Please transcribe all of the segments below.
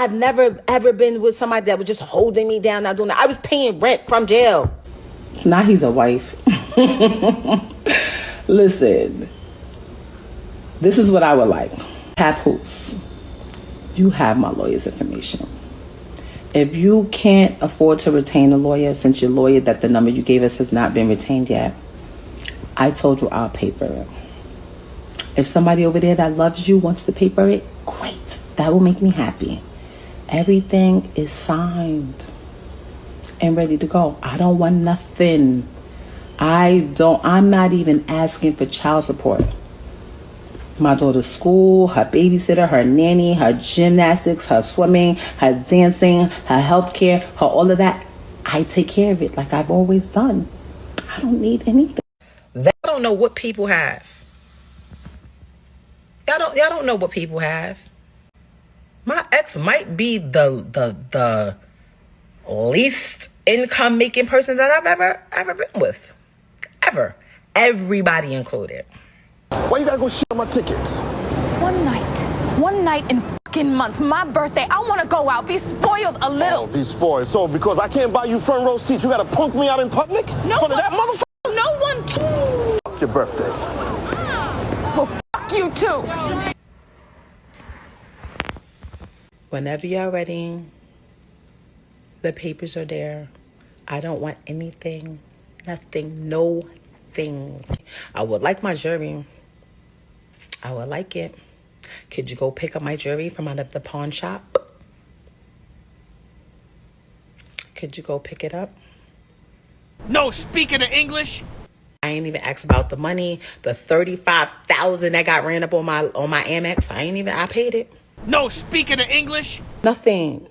I've never, ever been with somebody that was just holding me down, not doing that. I was paying rent from jail. Now he's a wife. Listen, this is what I would like. Papoose, you have my lawyer's information. If you can't afford to retain a lawyer, since your lawyer that the number you gave us has not been retained yet, I told you I'll paper it. If somebody over there that loves you wants to paper it, great. That will make me happy. Everything is signed and ready to go. I don't want nothing. I'm not even asking for child support. My daughter's school, her babysitter, her nanny, her gymnastics, her swimming, her dancing, her healthcare, her all of that. I take care of it like I've always done. I don't need anything. I don't know what people have. Y'all don't know what people have. My ex might be the least income making person that I've ever been with. Ever. Everybody included. Why you gotta go shit on my tickets? One night in fucking months, my birthday, I want to go out, be spoiled a little. Oh, be spoiled. So because I can't buy you front row seats, you gotta punk me out in public? No For one, that motherfucker? no one Fuck your birthday. Well, fuck you too. Whenever you're ready, the papers are there. I don't want anything, nothing, no things. I would like my jury. I would like it. Could you go pick up my jewelry from out of the pawn shop? Could you go pick it up? No speaking of English. I ain't even asked about the money, the $35,000 that got ran up on my Amex. I paid it. No speaking of English. Nothing.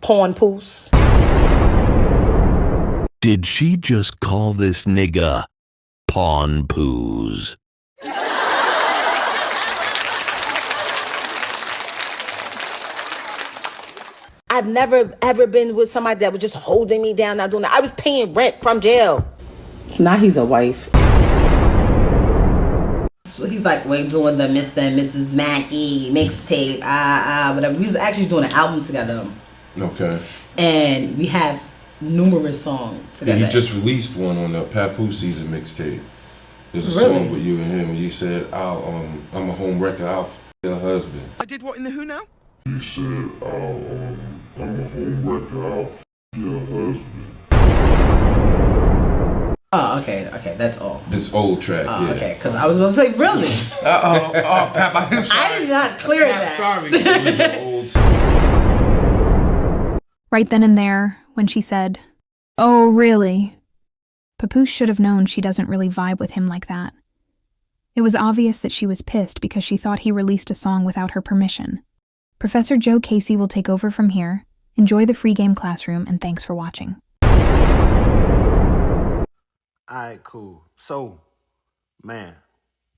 Papoose. Did she just call this nigga Papoose? I've never, ever been with somebody that was just holding me down, not doing that. I was paying rent from jail. Now he's a wife. So he's like, we're doing the Mr. and Mrs. Mackey mixtape, whatever. We was actually doing an album together. Okay. And we have numerous songs together. Yeah, he just released one on the Papoose season mixtape. There's a Really? song with you and him, and he said, I'm a home wrecker, I'll f your husband. I did what in the who now? He said, I'm a home wrecker, I'll f your husband. Oh, okay, that's all. This old track, Oh, yeah. okay, because I was going to say, really? Oh, Pap, I'm sorry. I did not clear that. Sorry. It was an old song. Right then and there, when she said, "Oh, really?" Papoose should have known she doesn't really vibe with him like that. It was obvious that she was pissed because she thought he released a song without her permission. Professor Jokasey will take over from here. Enjoy the free game classroom, and thanks for watching. Alright, cool. So, man,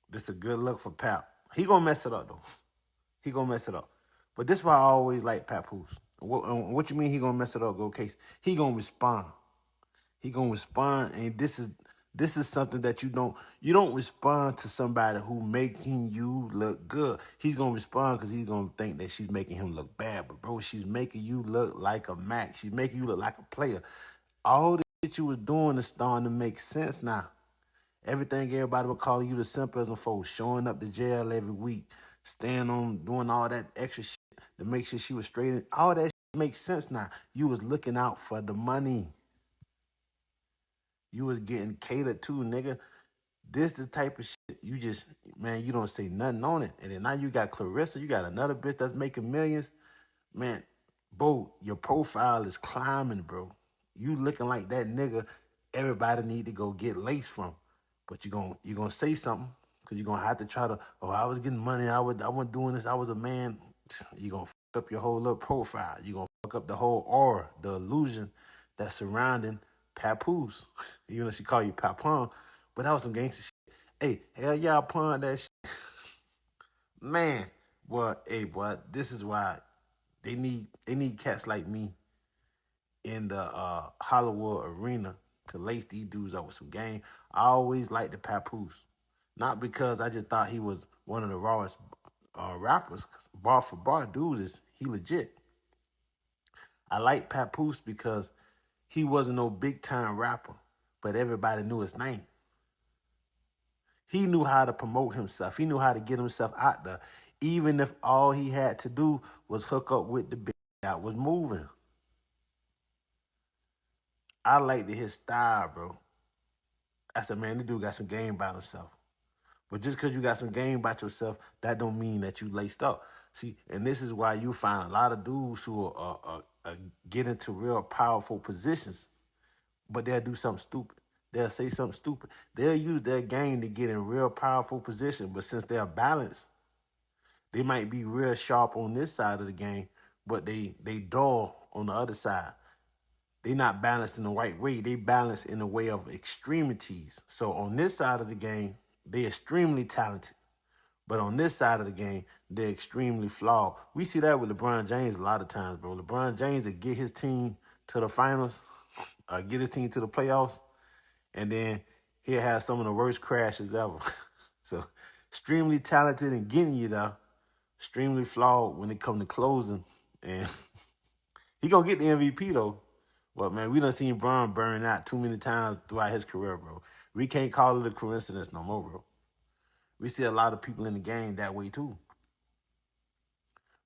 this is a good look for Pap. He gonna mess it up, though. He gonna mess it up. But this is why I always like Papoose. What you mean he gonna mess it up, Jokasey? He gonna respond. He gonna respond, and this is something that you don't respond to somebody who making you look good. He's gonna respond because he's gonna think that she's making him look bad. But bro, she's making you look like a Mac. She's making you look like a player. All the shit you was doing is starting to make sense now. Everything everybody was calling you the Simpology folks, showing up to jail every week, staying on, doing all that extra shit to make sure she was straight. All that shit makes sense now. You was looking out for the money. You was getting catered to, nigga. This the type of shit you just, man, you don't say nothing on it. And then now you got Clarissa, you got another bitch that's making millions. Man, bro, your profile is climbing, bro. You looking like that nigga everybody need to go get lace from. But you gonna say something, because you're gonna have to try to, I was getting money, I wasn't doing this, I was a man. You're gonna fuck up your whole little profile. You're gonna fuck up the whole aura, the illusion that's surrounding Papoose. Even though she call you Papon, but that was some gangster shit. Hey, hell yeah, I pawned that shit. Man, boy, this is why they need cats like me in the Hollywood arena to lace these dudes up with some game. I always liked the Papoose. Not because I just thought he was one of the rawest rappers. Bar for bar, dudes, he legit. I like Papoose because he wasn't no big time rapper, but everybody knew his name. He knew how to promote himself. He knew how to get himself out there, even if all he had to do was hook up with the bitch that was moving. I liked his style, bro. I said, man, this dude got some game about himself. But just because you got some game about yourself, that don't mean that you laced up. See, and this is why you find a lot of dudes who get into real powerful positions, but they'll do something stupid. They'll say something stupid. They'll use their game to get in real powerful position, but since they're balanced, they might be real sharp on this side of the game, but they dull on the other side. They not balanced in the right way. They balanced in the way of extremities. So on this side of the game, they're extremely talented. But on this side of the game, they're extremely flawed. We see that with LeBron James a lot of times, bro. LeBron James will get his team to the finals, get his team to the playoffs, and then he'll have some of the worst crashes ever. So extremely talented in getting you there, extremely flawed when it comes to closing. And he gonna get the MVP though. But man, we done seen Bron burn out too many times throughout his career, bro. We can't call it a coincidence no more, bro. We see a lot of people in the game that way too.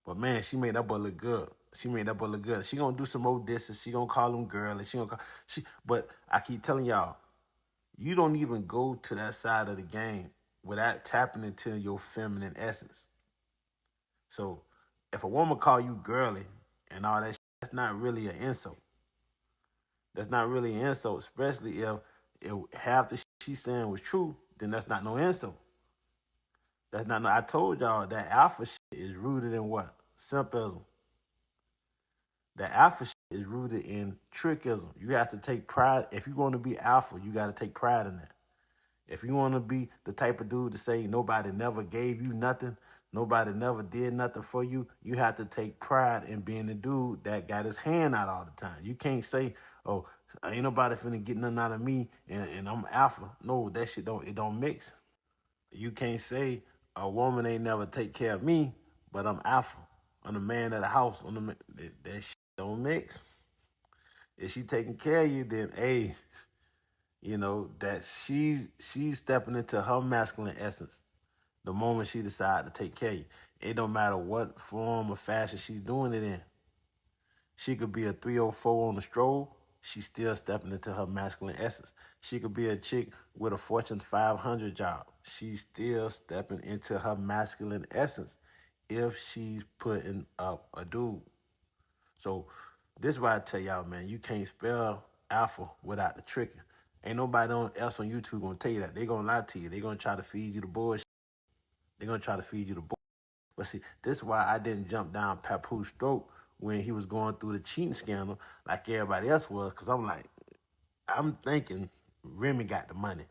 But man, she made that boy look good. She made that boy look good. She gonna do some more disses. She gonna call him girl. And but I keep telling y'all, you don't even go to that side of the game without tapping into your feminine essence. So if a woman call you girly and all that shit, that's not really an insult. That's not really an insult, especially if half the shit she's saying was true, then that's not no insult. That's not no, I told y'all that alpha shit is rooted in what? Simplism. The alpha shit is rooted in trickism. You have to take pride. If you're going to be alpha, you got to take pride in that. If you want to be the type of dude to say nobody never gave you nothing, nobody never did nothing for you, you have to take pride in being the dude that got his hand out all the time. You can't say, oh, ain't nobody finna get nothing out of me and I'm alpha. No, that shit don't mix. You can't say a woman ain't never take care of me, but I'm alpha. I'm the man of the house. That shit don't mix. If she taking care of you, then hey, you know, that she's stepping into her masculine essence the moment she decide to take care of you. It don't matter what form or fashion she's doing it in. She could be a 304 on the stroll. She's still stepping into her masculine essence. She could be a chick with a Fortune 500 job. She's still stepping into her masculine essence if she's putting up a dude. So this is why I tell y'all, man, you can't spell alpha without the tricking. Ain't nobody else on YouTube gonna tell you that. They gonna lie to you. They gonna try to feed you the bullshit. They gonna try to feed you the bullshit. But see, this is why I didn't jump down Papoose throat when he was going through the cheating scandal like everybody else was, because I'm thinking Remy got the money.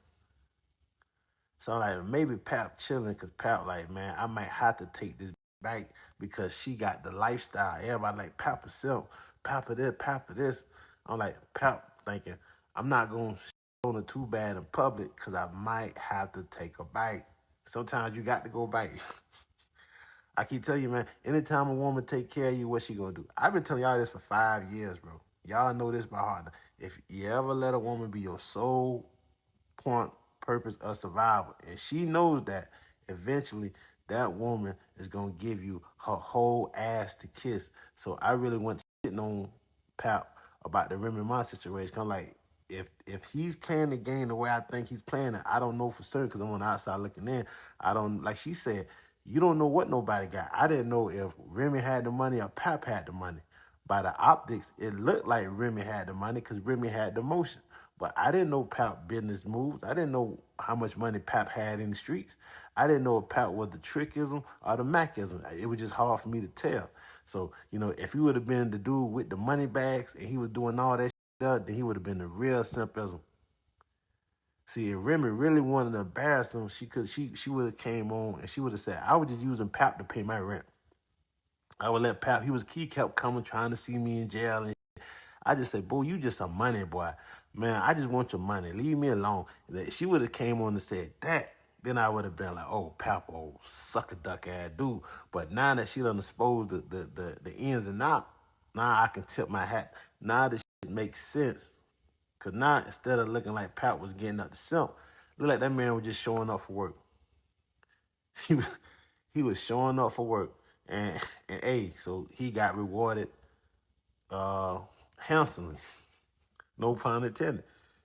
So I'm like, maybe Pap chilling, because Pap like, man, I might have to take this back because she got the lifestyle. Everybody like, Papa Silk, Papa this, Papa this. I'm like, Pap thinking, I'm not going to on it too bad in public because I might have to take a bite. Sometimes you got to go bite. I keep telling you, man, anytime a woman take care of you, what she gonna do? I've been telling y'all this for 5 years, bro. Y'all know this by heart. If you ever let a woman be your sole point, purpose of survival, and she knows that, eventually that woman is gonna give you her whole ass to kiss. So I really went sitting on Pap about the Remy Ma situation. I'm like, if he's playing the game the way I think he's playing it, I don't know for certain because I'm on the outside looking in. I don't, like she said, you don't know what nobody got. I didn't know if Remy had the money or Pap had the money. By the optics, it looked like Remy had the money because Remy had the motion. But I didn't know Pap business moves. I didn't know how much money Pap had in the streets. I didn't know if Pap was the trickism or the Macism. It was just hard for me to tell. So, you know, if he would have been the dude with the money bags and he was doing all that shit, then he would have been the real simplism. See, if Remy really wanted to embarrass him, she would have came on and she would have said, I was just using Pap to pay my rent. I would let Pap, he kept coming trying to see me in jail and shit. I just said, boy, you just a money boy. Man, I just want your money. Leave me alone. She would have came on and said that. Then I would have been like, oh, Pap, oh, sucker duck ass dude. But now that she done exposed the ins and out, Now I can tip my hat. Now this shit makes sense. Cause now instead of looking like Pap was getting up the simp, look like that man was just showing up for work. He was showing up for work. And hey, so he got rewarded handsomely. No pun intended.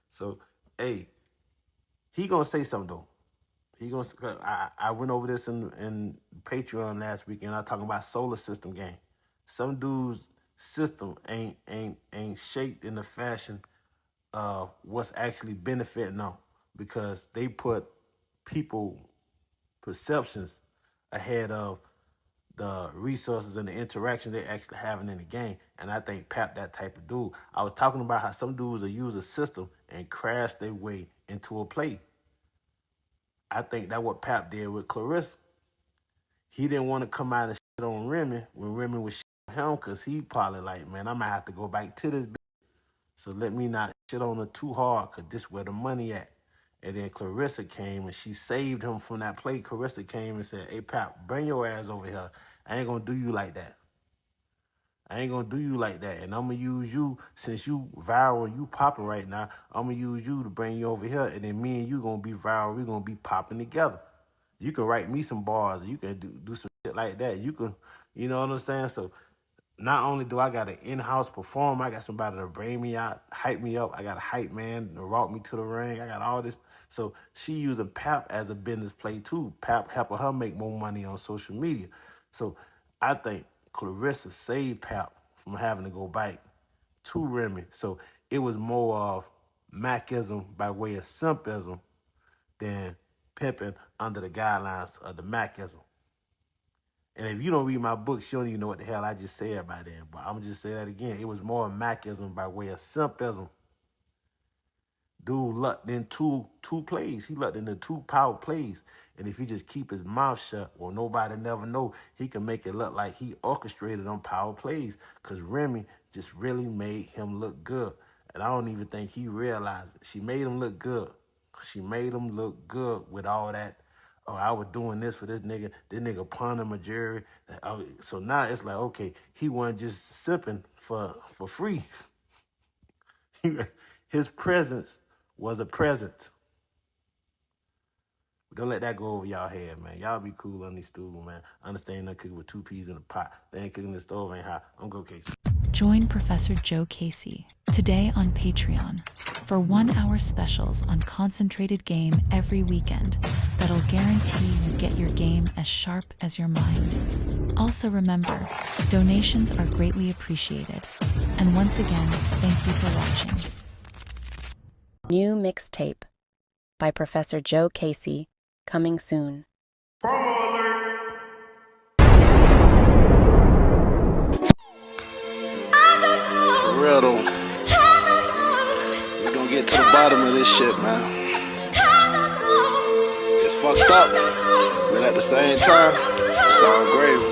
So, hey, he gonna say something though. I went over this in Patreon last week, and I talking about solar system game. Some dudes' system ain't shaped in the fashion of what's actually benefiting them, because they put people perceptions ahead of the resources and the interactions they're actually having in the game. And I think Pap that type of dude. I was talking about how some dudes will use a system and crash their way into a play. I think that's what Pap did with Clarissa. He didn't want to come out and shit on Remy when Remy was shit on him, because he probably like, man, I might have to go back to this bitch. So let me not shit on her too hard, because this where the money at. And then Clarissa came and she saved him from that play. Clarissa came and said, hey, Pap, bring your ass over here. I ain't going to do you like that. I ain't going to do you like that. And I'm going to use you, since you viral and you popping right now, I'm going to use you to bring you over here. And then me and you going to be viral. We're going to be popping together. You can write me some bars. You can do some shit like that. You can, you know what I'm saying? So not only do I got an in-house performer, I got somebody to bring me out, hype me up. I got a hype man to walk me to the ring. I got all this. So she using Pap as a business play too. Pap helping her make more money on social media. So I think Clarissa saved Pap from having to go back to Remy. So it was more of Macism by way of simpism than pimping under the guidelines of the Macism. And if you don't read my books, you don't even know what the hell I just said by then. But I'm just say that again. It was more Macism by way of simpism. Dude lucked in two plays. He lucked into 2 power plays. And if he just keep his mouth shut, well, nobody never know, he can make it look like he orchestrated on power plays, because Remy just really made him look good. And I don't even think he realized it. She made him look good. She made him look good with all that. Oh, I was doing this for this nigga pawned him a jury. So now it's like, okay, he wasn't just sipping for free. His presence was a present. Don't let that go over y'all head, man. Y'all be cool on these stools, man. Understand they're cooking with 2 peas in a pot. They ain't cooking the stove, ain't hot. I'm Jokasey. Join Professor Jokasey today on Patreon for 1-hour specials on concentrated game every weekend that'll guarantee you get your game as sharp as your mind. Also remember, donations are greatly appreciated. And once again, thank you for watching. New mixtape by Professor Jokasey, coming soon. Promo alert! For real though, we gonna get to the bottom of this shit, man. It's fucked up, but at the same time, it's all gravy.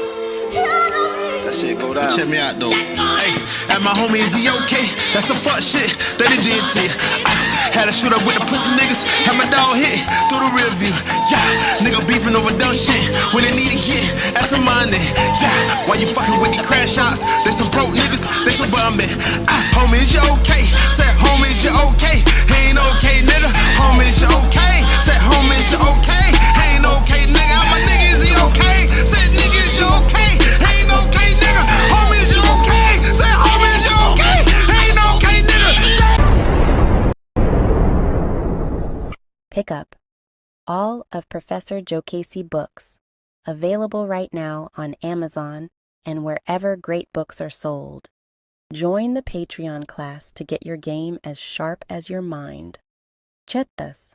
That shit go down. Check me out though. Hey, and my homie, is he okay? That's some fuck shit that he did to you. Had to shoot up with the pussy niggas. Had my dog hit through the rear view. Yeah, nigga beefing over dumb shit when they need to get at some money. Yeah, why you fucking with these crash shots? They some broke niggas, they some bum men. Homie, is you okay? Said, homie, is you okay? He ain't okay, nigga. Homie, is you okay? Said, homie, is you okay? He ain't okay, nigga. My nigga, is he okay? Said, nigga, is you okay? He ain't okay, nigga. Homie, is you okay? Said, homie, is you okay? He ain't okay, nigga. Pick up all of Professor Jokasey books, available right now on Amazon and wherever great books are sold. Join the Patreon class to get your game as sharp as your mind. Chettas.